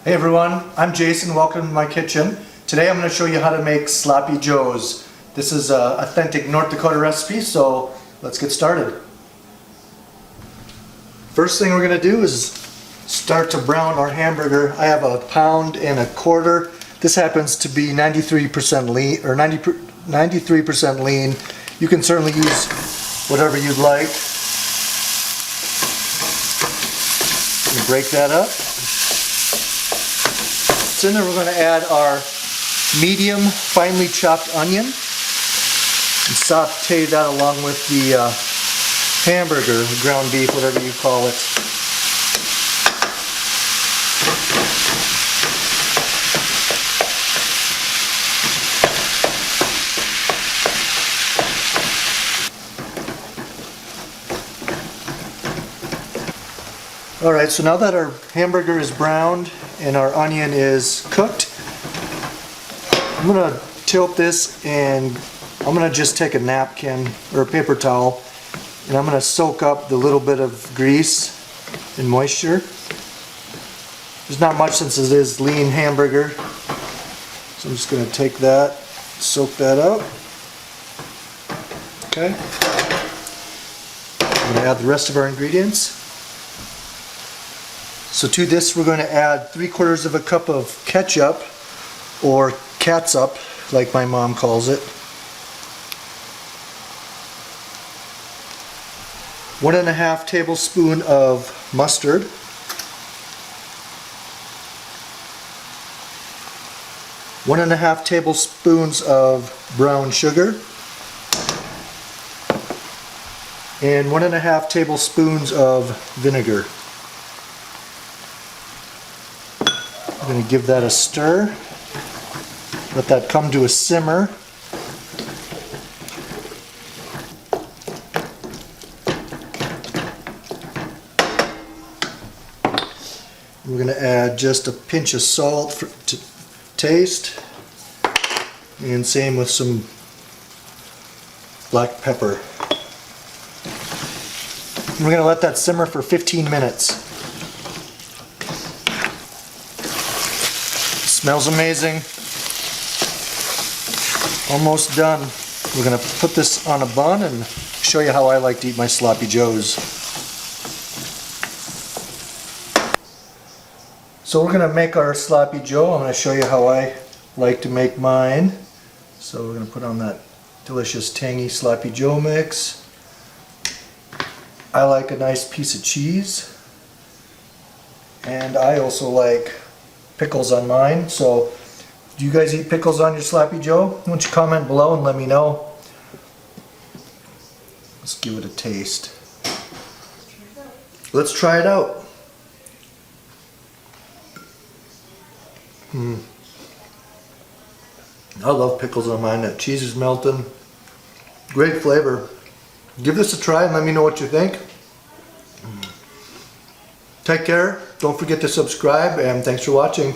Hey everyone, I'm Jason. Welcome to my kitchen. Today I'm going to show you how to make sloppy joes. This is an authentic North Dakota recipe, so let's get started. First thing we're going to do is start to brown our hamburger. I have 1.25 pounds. This happens to be 93% lean or 93% lean. You can certainly use whatever you'd like. You break that up. So then we're going to add our medium finely chopped onion and saute that along with the hamburger, ground beef, whatever you call it. Alright, so now that our hamburger is browned and our onion is cooked, I'm going to tilt this and I'm going to just take a napkin or a paper towel and I'm going to soak up the little bit of grease and moisture. There's not much since it is lean hamburger, so I'm just going to take that, soak that up. Okay. I'm going to add the rest of our ingredients. So to this we're going to add 3/4 cup of ketchup, or catsup like my mom calls it. 1.5 tablespoons of mustard. 1.5 tablespoons of brown sugar. And 1.5 tablespoons of vinegar. I'm going to give that a stir. Let that come to a simmer. We're going to add just a pinch of salt to taste, and same with some black pepper. And we're going to let that simmer for 15 minutes. Smells amazing. Almost done. We're going to put this on a bun and show you how I like to eat my sloppy joes. So we're going to make our sloppy joe. I'm going to show you how I like to make mine. So we're going to put on that delicious tangy sloppy joe mix. I like a nice piece of cheese. And I also like pickles on mine. So do you guys eat pickles on your sloppy joe? Why don't you comment below and let me know. Let's give it a taste. Let's try it out. I love pickles on mine. That cheese is melting. Great flavor. Give this a try and let me know what you think. Take care. Don't forget to subscribe, and thanks for watching.